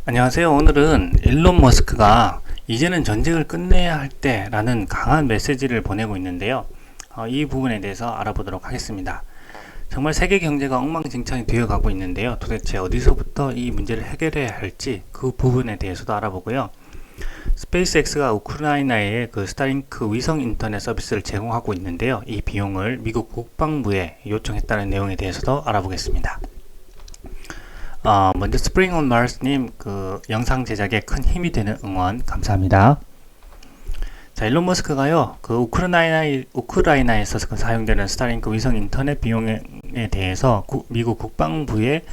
안녕하세요. 오늘은 일론 머스크가 이제는 전쟁을 끝내야 할 때라는 강한 메시지를 보내고 있는데요. 이 부분에 대해서 알아보도록 하겠습니다. 정말 세계 경제가 엉망진창이 되어가고 있는데요. 도대체 어디서부터 이 문제를 해결해야 할지 그 부분에 대해서도 알아보고요. 스페이스X가 우크라이나에 그 스타링크 위성 인터넷 서비스를 제공하고 있는데요. 이 비용을 미국 국방부에 요청했다는 내용에 대해서도 알아보겠습니다. 먼저 스프링 온 마르스님 그 영상 제작에 큰 힘이 되는 응원 감사합니다. 자, 일론 머스크가요, 그 우크라이나에서 사용되는 스타링크 위성 인터넷 비용에 대해서 미국 국방부에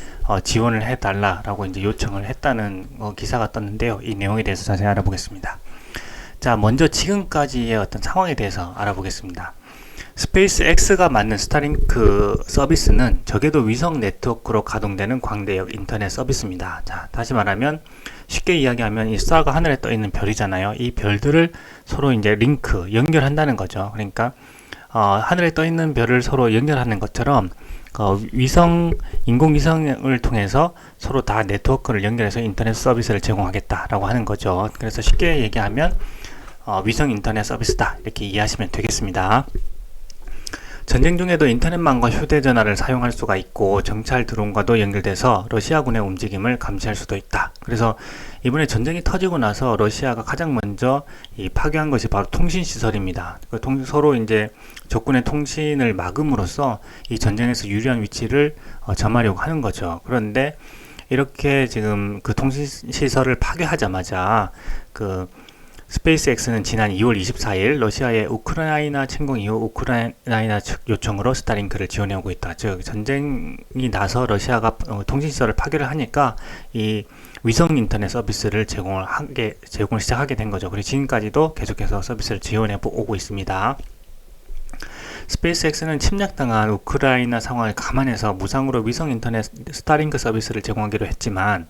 지원을 해달라라고 이제 요청을 했다는 기사가 떴는데요. 이 내용에 대해서 자세히 알아보겠습니다. 자, 먼저 지금까지의 어떤 상황에 대해서 알아보겠습니다. 스페이스X가 만든 스타링크 서비스는 적외도 위성 네트워크로 가동되는 광대역 인터넷 서비스입니다. 자, 다시 말하면 쉽게 이야기하면 이 스타가 하늘에 떠 있는 별이잖아요. 이 별들을 서로 이제 연결한다는 거죠. 그러니까 하늘에 떠 있는 별을 서로 연결하는 것처럼 인공위성을 통해서 서로 다 네트워크를 연결해서 인터넷 서비스를 제공하겠다라고 하는 거죠. 그래서 쉽게 얘기하면 위성 인터넷 서비스다 이렇게 이해하시면 되겠습니다. 전쟁 중에도 인터넷망과 휴대전화를 사용할 수가 있고 정찰 드론과도 연결돼서 러시아군의 움직임을 감시할 수도 있다. 그래서 이번에 전쟁이 터지고 나서 러시아가 가장 먼저 파괴한 것이 바로 통신시설입니다. 서로 이제 적군의 통신을 막음으로써 이 전쟁에서 유리한 위치를 점하려고 하는 거죠. 그런데 이렇게 지금 그 통신시설을 파괴하자마자 스페이스X는 지난 2월 24일 러시아의 우크라이나 침공 이후 우크라이나 측 요청으로 스타링크를 지원해오고 있다. 즉 전쟁이 나서 러시아가 통신시설을 파괴를 하니까 이 위성 인터넷 서비스를 제공을 시작하게 된 거죠. 그리고 지금까지도 계속해서 서비스를 지원해 오고 있습니다. 스페이스X는 침략당한 우크라이나 상황을 감안해서 무상으로 위성 인터넷 스타링크 서비스를 제공하기로 했지만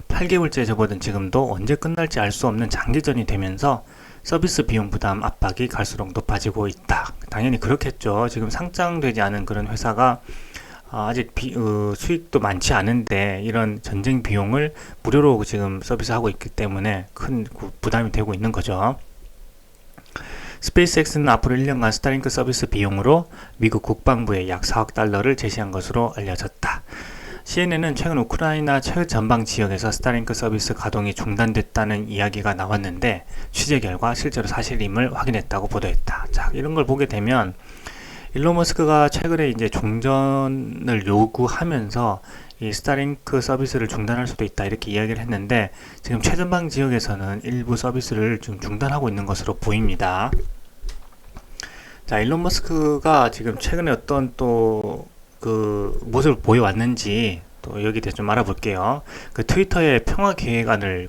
8개월째 접어든 지금도 언제 끝날지 알 수 없는 장기전이 되면서 서비스 비용 부담 압박이 갈수록 높아지고 있다. 당연히 그렇겠죠. 지금 상장되지 않은 그런 회사가 아직 수익도 많지 않은데 이런 전쟁 비용을 무료로 지금 서비스하고 있기 때문에 큰 부담이 되고 있는 거죠. 스페이스X는 앞으로 1년간 스타링크 서비스 비용으로 미국 국방부에 약 4억 달러를 제시한 것으로 알려졌다. CNN은 최근 우크라이나 최전방 지역에서 스타링크 서비스 가동이 중단됐다는 이야기가 나왔는데 취재 결과 실제로 사실임을 확인했다고 보도했다. 자, 이런 걸 보게 되면 일론 머스크가 최근에 이제 종전을 요구하면서 이 스타링크 서비스를 중단할 수도 있다 이렇게 이야기를 했는데 지금 최전방 지역에서는 일부 서비스를 좀 중단하고 있는 것으로 보입니다. 자, 일론 머스크가 지금 최근에 어떤 모습을 보여왔는지 또 여기 대해서 좀 알아볼게요. 트위터에 평화 계획안을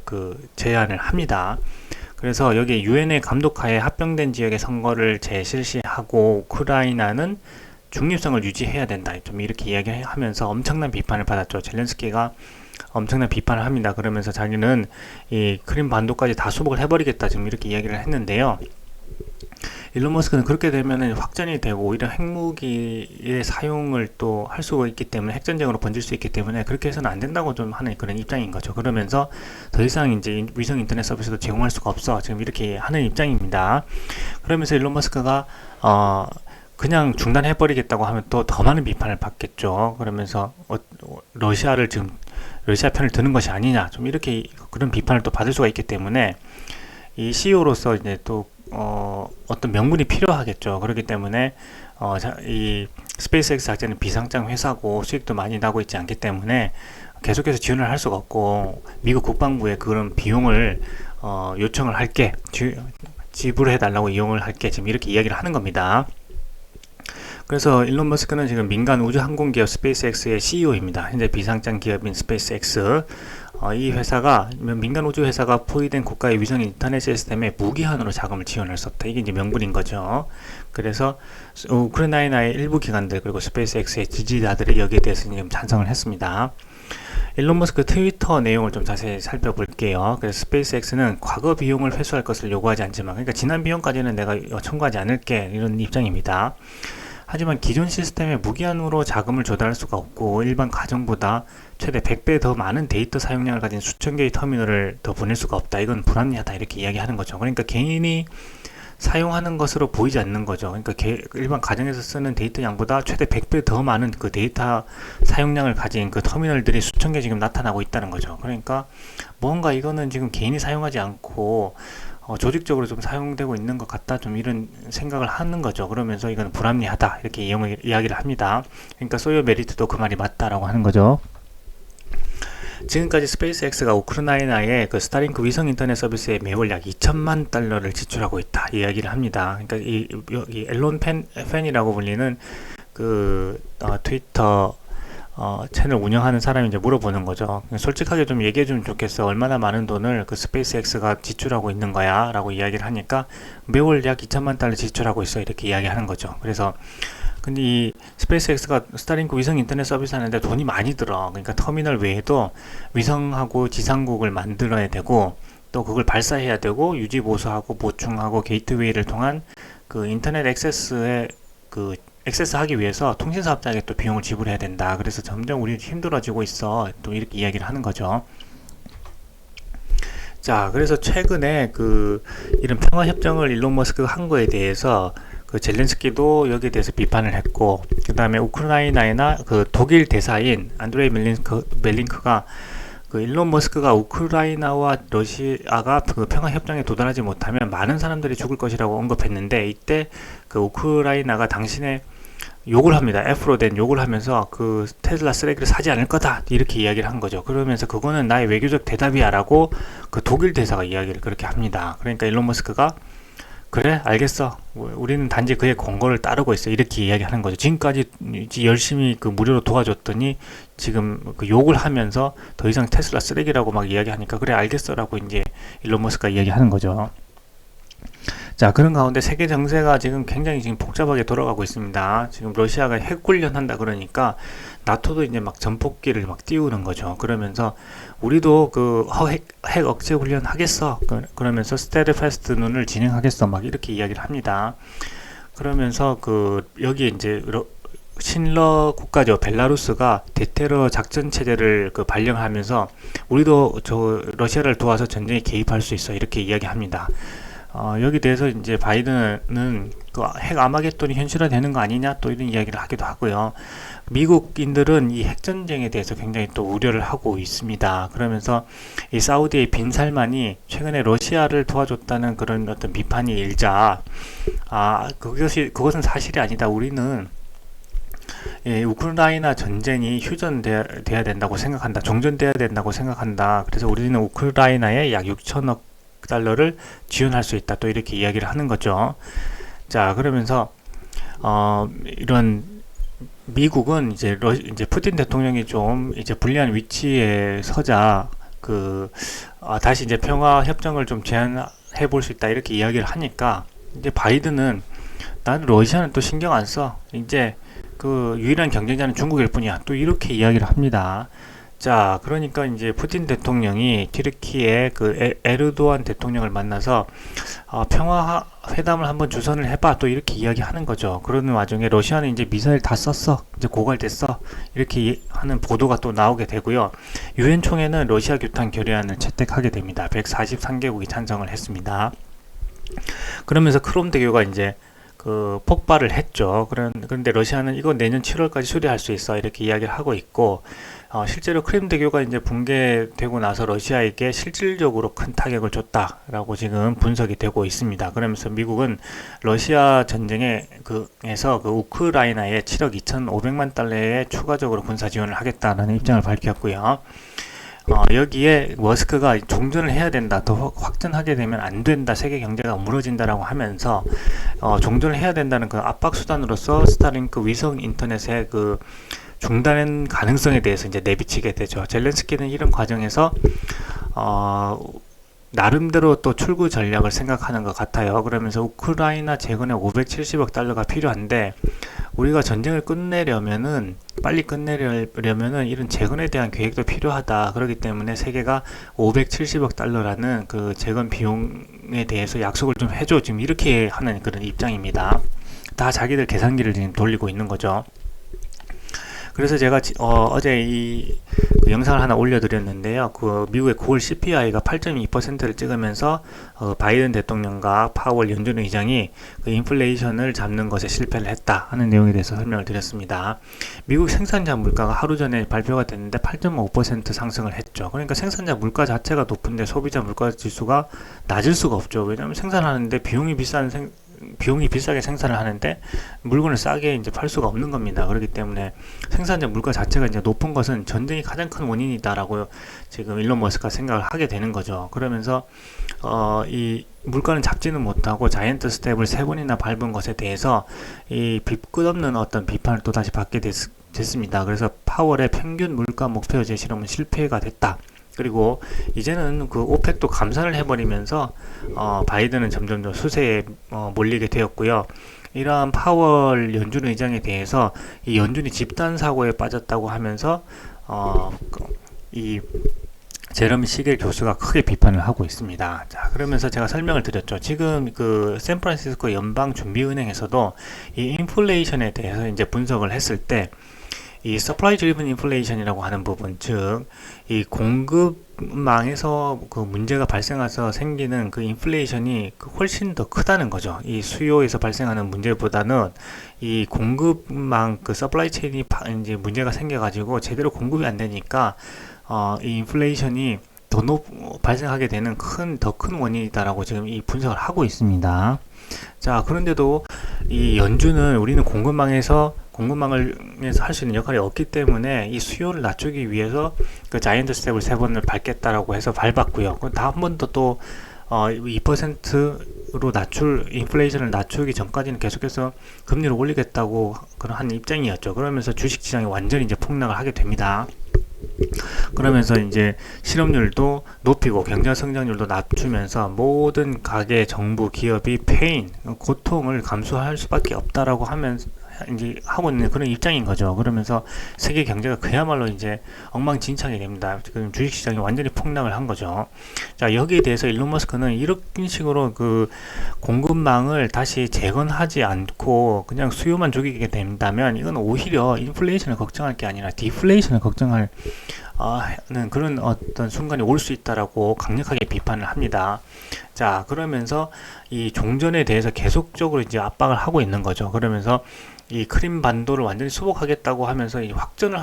제안을 합니다. 그래서 여기 유엔의 감독하에 합병된 지역의 선거를 재실시하고 우크라이나는 중립성을 유지해야 된다. 좀 이렇게 이야기하면서 엄청난 비판을 받았죠. 젤렌스키가 엄청난 비판을 합니다. 그러면서 자기는 이 크림 반도까지 다 수복을 해버리겠다. 지금 이렇게 이야기를 했는데요. 일론 머스크는 그렇게 되면 확전이 되고 오히려 핵무기의 사용을 또 할 수가 있기 때문에 핵전쟁으로 번질 수 있기 때문에 그렇게 해서는 안 된다고 좀 하는 그런 입장인 거죠. 그러면서 더 이상 이제 위성 인터넷 서비스도 제공할 수가 없어. 지금 이렇게 하는 입장입니다. 그러면서 일론 머스크가 그냥 중단해버리겠다고 하면 또 더 많은 비판을 받겠죠. 그러면서 러시아 편을 드는 것이 아니냐. 좀 이렇게 그런 비판을 또 받을 수가 있기 때문에 이 CEO로서 이제 또 어떤 명분이 필요하겠죠. 그렇기 때문에 이 스페이스X 자체는 비상장 회사고 수익도 많이 나고 있지 않기 때문에 계속해서 지원을 할 수가 없고 미국 국방부에 그런 비용을 요청을 할게 지불해 달라고 이용을 할게 지금 이렇게 이야기를 하는 겁니다. 그래서 일론 머스크는 지금 민간 우주 항공 기업 스페이스X의 CEO입니다. 현재 비상장 기업인 스페이스X 이 회사가 민간 우주 회사가 포위된 국가의 위성 인터넷 시스템에 무기한으로 자금을 지원할 수 없다. 이게 이제 명분인 거죠. 그래서 우크라이나의 일부 기관들 그리고 스페이스X의 지지자들이 여기에 대해서 지금 찬성을 했습니다. 일론 머스크 트위터 내용을 좀 자세히 살펴볼게요. 그래서 스페이스X는 과거 비용을 회수할 것을 요구하지 않지만, 그러니까 지난 비용까지는 내가 청구하지 않을게 이런 입장입니다. 하지만 기존 시스템에 무기한으로 자금을 조달할 수가 없고 일반 가정보다 최대 100배 더 많은 데이터 사용량을 가진 수천 개의 터미널을 더 보낼 수가 없다. 이건 불합리하다. 이렇게 이야기하는 거죠. 그러니까 개인이 사용하는 것으로 보이지 않는 거죠. 그러니까 일반 가정에서 쓰는 데이터 양보다 최대 100배 더 많은 그 데이터 사용량을 가진 그 터미널들이 수천 개 지금 나타나고 있다는 거죠. 그러니까 뭔가 이거는 지금 개인이 사용하지 않고 조직적으로 좀 사용되고 있는 것 같다, 좀 이런 생각을 하는 거죠. 그러면서 이건 불합리하다 이렇게 이야기를 합니다. 그러니까 소요 메리트도 그 말이 맞다라고 하는 거죠. 지금까지 스페이스X가 우크라이나의 그 스타링크 위성 인터넷 서비스에 매월 약 2천만 달러를 지출하고 있다 이야기를 합니다. 그러니까 이 앨런 팬이라고 불리는 그 트위터 채널 운영하는 사람이 이제 물어보는 거죠. 솔직하게 좀 얘기해 주면 좋겠어. 얼마나 많은 돈을 그 스페이스X가 지출하고 있는 거야? 라고 이야기를 하니까 매월 약 2천만 달러 지출하고 있어. 이렇게 이야기하는 거죠. 그래서 근데 이 스페이스X가 스타링크 위성 인터넷 서비스 하는데 돈이 많이 들어. 그러니까 터미널 외에도 위성하고 지상국을 만들어야 되고 또 그걸 발사해야 되고 유지 보수하고 보충하고 게이트웨이를 통한 그 인터넷 액세스에 그 액세스하기 위해서 통신사업자에게 또 비용을 지불해야 된다. 그래서 점점 우리 힘들어지고 있어. 또 이렇게 이야기를 하는 거죠. 자, 그래서 최근에 그 이런 평화협정을 일론 머스크가 한 거에 대해서 그 젤렌스키도 여기에 대해서 비판을 했고, 그 다음에 우크라이나나 그 독일 대사인 안드레이 멜링크가 그 일론 머스크가 우크라이나와 러시아가 그 평화협정에 도달하지 못하면 많은 사람들이 죽을 것이라고 언급했는데, 이때 그 우크라이나가 당신의 욕을 합니다. F로 된 욕을 하면서 그 테슬라 쓰레기를 사지 않을 거다 이렇게 이야기를 한 거죠. 그러면서 그거는 나의 외교적 대답이야 라고 그 독일 대사가 이야기를 그렇게 합니다. 그러니까 일론 머스크가 그래 알겠어, 우리는 단지 그의 권고를 따르고 있어 이렇게 이야기하는 거죠. 지금까지 열심히 그 무료로 도와줬더니 지금 그 욕을 하면서 더 이상 테슬라 쓰레기라고 막 이야기하니까 그래 알겠어 라고 이제 일론 머스크가 이야기하는 거죠. 자, 그런 가운데 세계 정세가 지금 굉장히 지금 복잡하게 돌아가고 있습니다. 지금 러시아가 핵 훈련한다 그러니까 나토도 이제 막 전폭기를 막 띄우는 거죠. 그러면서 우리도 그 핵 억제 훈련 하겠어. 그러면서 스테르패스트 눈을 진행하겠어. 막 이렇게 이야기를 합니다. 그러면서 그 여기 이제 친러 국가죠. 벨라루스가 대테러 작전 체제를 그 발령하면서 우리도 저 러시아를 도와서 전쟁에 개입할 수 있어. 이렇게 이야기합니다. 여기 대해서 이제 바이든은 그 핵 아마겟돈이 현실화되는 거 아니냐 또 이런 이야기를 하기도 하고요. 미국인들은 이 핵전쟁에 대해서 굉장히 또 우려를 하고 있습니다. 그러면서 이 사우디의 빈 살만이 최근에 러시아를 도와줬다는 그런 어떤 비판이 일자, 그것은 사실이 아니다. 우리는 우크라이나 전쟁이 휴전돼야 된다고 생각한다. 종전돼야 된다고 생각한다. 그래서 우리는 우크라이나에 약 6천억 달러를 지원할 수 있다. 또 이렇게 이야기를 하는 거죠. 자, 그러면서 이런 미국은 이제 푸틴 대통령이 좀 이제 불리한 위치에 서자 다시 이제 평화 협정을 좀 제안해 볼 수 있다 이렇게 이야기를 하니까 이제 바이든은 나는 러시아는 또 신경 안 써. 이제 그 유일한 경쟁자는 중국일 뿐이야. 또 이렇게 이야기를 합니다. 자, 그러니까 이제 푸틴 대통령이 튀르키의 그 에르도안 대통령을 만나서 평화 회담을 한번 주선을 해봐 또 이렇게 이야기하는 거죠. 그러는 와중에 러시아는 이제 미사일 다 썼어, 이제 고갈됐어 이렇게 하는 보도가 또 나오게 되고요. 유엔 총회는 러시아 규탄 결의안을 채택하게 됩니다. 143개국이 찬성을 했습니다. 그러면서 크롬 대교가 이제 그 폭발을 했죠. 그런데 러시아는 이거 내년 7월까지 수리할 수 있어 이렇게 이야기를 하고 있고, 실제로 크림 대교가 이제 붕괴되고 나서 러시아에게 실질적으로 큰 타격을 줬다라고 지금 분석이 되고 있습니다. 그러면서 미국은 러시아 전쟁에서 그 우크라이나에 7억 2,500만 달러의 추가적으로 군사 지원을 하겠다라는 입장을 밝혔고요. 여기에 머스크가 종전을 해야 된다, 더 확전하게 되면 안 된다, 세계 경제가 무너진다라고 하면서 종전을 해야 된다는 그 압박 수단으로서 스타링크 위성 인터넷의 그 중단 가능성에 대해서 이제 내비치게 되죠. 젤렌스키는 이런 과정에서 나름대로 또 출구 전략을 생각하는 것 같아요. 그러면서 우크라이나 재건에 570억 달러가 필요한데 우리가 전쟁을 빨리 끝내려면은 이런 재건에 대한 계획도 필요하다. 그렇기 때문에 세계가 570억 달러라는 그 재건 비용에 대해서 약속을 좀 해줘. 지금 이렇게 하는 그런 입장입니다. 다 자기들 계산기를 지금 돌리고 있는 거죠. 그래서 제가 어제 그 영상을 하나 올려드렸는데요. 그 미국의 9월 CPI가 8.2%를 찍으면서 바이든 대통령과 파월 연준 의장이 그 인플레이션을 잡는 것에 실패를 했다 하는 내용에 대해서 설명을 드렸습니다. 미국 생산자 물가가 하루 전에 발표가 됐는데 8.5% 상승을 했죠. 그러니까 생산자 물가 자체가 높은데 소비자 물가 지수가 낮을 수가 없죠. 왜냐하면 생산하는데 비용이 비싸게 생산을 하는데 물건을 싸게 이제 팔 수가 없는 겁니다. 그렇기 때문에 생산자 물가 자체가 이제 높은 것은 전쟁이 가장 큰 원인이다라고 지금 일론 머스크가 생각을 하게 되는 거죠. 그러면서 이 물가는 잡지는 못하고 자이언트 스텝을 3번이나 밟은 것에 대해서 이 끝없는 어떤 비판을 또 다시 받게 됐습니다. 그래서 파월의 평균 물가 목표 제시로는 실패가 됐다. 그리고 이제는 그 오펙도 감산을 해버리면서 바이든은 점점 수세에 몰리게 되었고요. 이러한 파월 연준 의장에 대해서 이 연준이 집단 사고에 빠졌다고 하면서 이 제러미 시겔 교수가 크게 비판을 하고 있습니다. 자, 그러면서 제가 설명을 드렸죠. 지금 그 샌프란시스코 연방준비은행에서도 이 인플레이션에 대해서 이제 분석을 했을 때 이 supply driven inflation이라고 하는 부분, 즉 이 공급망에서 그 문제가 발생해서 생기는 그 인플레이션이 훨씬 더 크다는 거죠. 이 수요에서 발생하는 문제보다는 이 공급망 그 서플라이 체인이 이제 문제가 생겨가지고 제대로 공급이 안 되니까 이 인플레이션이 더 발생하게 되는 더 큰 원인이다라고 지금 이 분석을 하고 있습니다. 자, 그런데도 이 연준은 우리는 공급망에서 할 수 있는 역할이 없기 때문에 이 수요를 낮추기 위해서 그 자이언트 스텝을 3번을 밟겠다라고 해서 밟았고요. 다 한 번 더 또 2%로 인플레이션을 낮추기 전까지는 계속해서 금리를 올리겠다고 그런 한 입장이었죠. 그러면서 주식 시장이 완전히 이제 폭락을 하게 됩니다. 그러면서 이제 실업률도 높이고 경제 성장률도 낮추면서 모든 가계, 정부, 기업이 고통을 감수할 수밖에 없다라고 하면서 이제 하고 있는 그런 입장인 거죠. 그러면서 세계 경제가 그야말로 이제 엉망진창이 됩니다. 지금 주식시장이 완전히 폭락을 한 거죠. 자, 여기에 대해서 일론 머스크는 이런 식으로 그 공급망을 다시 재건하지 않고 그냥 수요만 죽이게 된다면 이건 오히려 인플레이션을 걱정할 게 아니라 디플레이션을 걱정할 그런 어떤 순간이 올 수 있다라고 강력하게 비판을 합니다. 자, 그러면서 이 종전에 대해서 계속적으로 이제 압박을 하고 있는 거죠. 그러면서 이 크림 반도를 완전히 수복하겠다고 하면서 이 확전의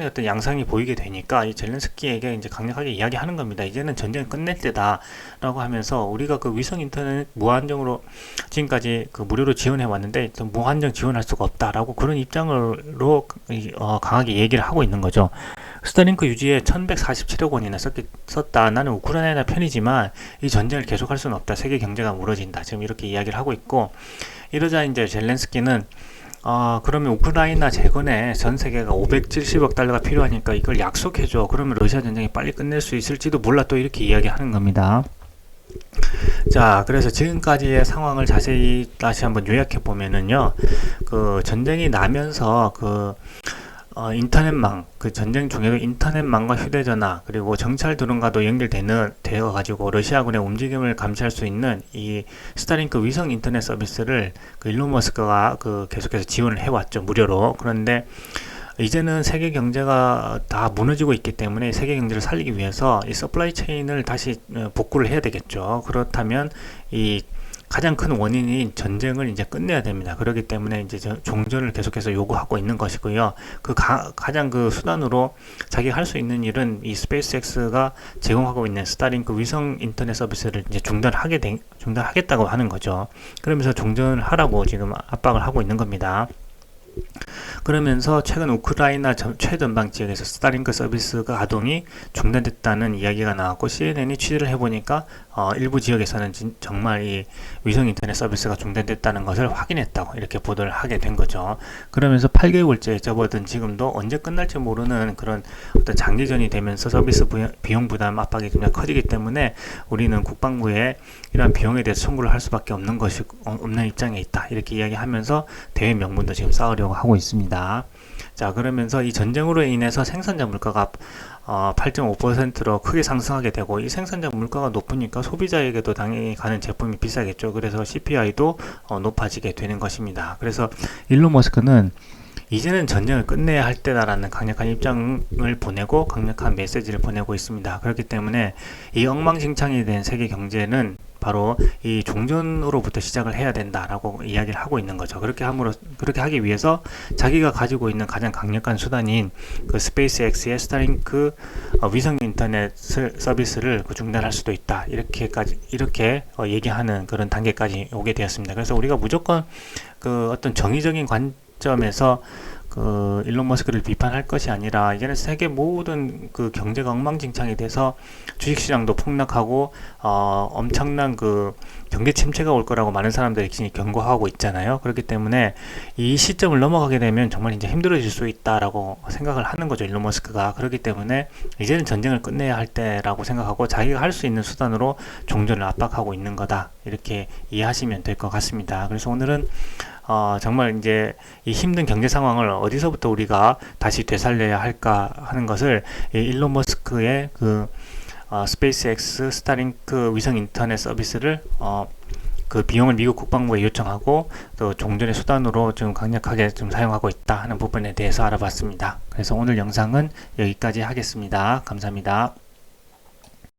어떤 양상이 보이게 되니까 이 젤렌스키에게 이제 강력하게 이야기하는 겁니다. 이제는 전쟁을 끝낼 때다라고 하면서 우리가 그 위성 인터넷 무한정으로 지금까지 그 무료로 지원해 왔는데 무한정 지원할 수가 없다라고 그런 입장으로 강하게 얘기를 하고 있는 거죠. 스타링크 유지에 1147억 원이나 썼다. 나는 우크라이나 편이지만 이 전쟁을 계속할 수는 없다. 세계 경제가 무너진다. 지금 이렇게 이야기를 하고 있고, 이러자 이제 젤렌스키는 그러면 우크라이나 재건에 전 세계가 570억 달러가 필요하니까 이걸 약속해줘. 그러면 러시아 전쟁이 빨리 끝낼 수 있을지도 몰라. 또 이렇게 이야기하는 겁니다. 자, 그래서 지금까지의 상황을 자세히 다시 한번 요약해 보면은요, 그 전쟁이 나면서 인터넷망, 그 전쟁 중에도 인터넷망과 휴대전화, 그리고 정찰 드론과도 되어 가지고 러시아군의 움직임을 감시할 수 있는 이 스타링크 위성 인터넷 서비스를 그 일론 머스크가 계속해서 지원을 해왔죠, 무료로. 그런데 이제는 세계 경제가 다 무너지고 있기 때문에 세계 경제를 살리기 위해서 이 서플라이 체인을 다시 복구를 해야 되겠죠. 그렇다면 이 가장 큰 원인인 전쟁을 이제 끝내야 됩니다. 그렇기 때문에 이제 종전을 계속해서 요구하고 있는 것이고요. 가장 수단으로 자기가 할 수 있는 일은 이 스페이스X가 제공하고 있는 스타링크 위성 인터넷 서비스를 이제 중단하겠다고 하는 거죠. 그러면서 종전을 하라고 지금 압박을 하고 있는 겁니다. 그러면서 최근 우크라이나 최전방 지역에서 스타링크 서비스가 가동이 중단됐다는 이야기가 나왔고, CNN이 취재를 해보니까 일부 지역에서는 정말 이 위성 인터넷 서비스가 중단됐다는 것을 확인했다고 이렇게 보도를 하게 된 거죠. 그러면서 8개월째 접어든 지금도 언제 끝날지 모르는 그런 어떤 장기전이 되면서 서비스 비용 부담 압박이 좀 커지기 때문에 우리는 국방부에 이러한 비용에 대해서 청구를 할 수밖에 없는 입장에 있다, 이렇게 이야기하면서 대외 명분도 지금 쌓으려고 하고 있습니다. 자, 그러면서 이 전쟁으로 인해서 생산자 물가가 8.5%로 크게 상승하게 되고, 이 생산자 물가가 높으니까 소비자에게도 당연히 가는 제품이 비싸겠죠. 그래서 CPI도 높아지게 되는 것입니다. 그래서 일론 머스크는 이제는 전쟁을 끝내야 할 때다라는 강력한 입장을 보내고 강력한 메시지를 보내고 있습니다. 그렇기 때문에 이 엉망진창이 된 세계 경제는 바로 이 종전으로부터 시작을 해야 된다라고 이야기를 하고 있는 거죠. 그렇게 하기 위해서 자기가 가지고 있는 가장 강력한 수단인 그 스페이스X의 스타링크 위성 인터넷 서비스를 중단할 수도 있다. 이렇게 얘기하는 그런 단계까지 오게 되었습니다. 그래서 우리가 무조건 그 어떤 정의적인 관점에서 그 일론 머스크를 비판할 것이 아니라, 이제는 세계 모든 그 경제가 엉망진창이 돼서 주식시장도 폭락하고 엄청난 그 경제 침체가 올 거라고 많은 사람들이 경고하고 있잖아요. 그렇기 때문에 이 시점을 넘어가게 되면 정말 이제 힘들어질 수 있다라고 생각을 하는 거죠, 일론 머스크가. 그렇기 때문에 이제는 전쟁을 끝내야 할 때라고 생각하고 자기가 할 수 있는 수단으로 종전을 압박하고 있는 거다, 이렇게 이해하시면 될 것 같습니다. 그래서 오늘은 정말 이제 이 힘든 경제 상황을 어디서부터 우리가 다시 되살려야 할까 하는 것을 일론 머스크의 그 스페이스X 스타링크 위성 인터넷 서비스를 그 비용을 미국 국방부에 요청하고 또 종전의 수단으로 좀 강력하게 좀 사용하고 있다 하는 부분에 대해서 알아봤습니다. 그래서 오늘 영상은 여기까지 하겠습니다. 감사합니다.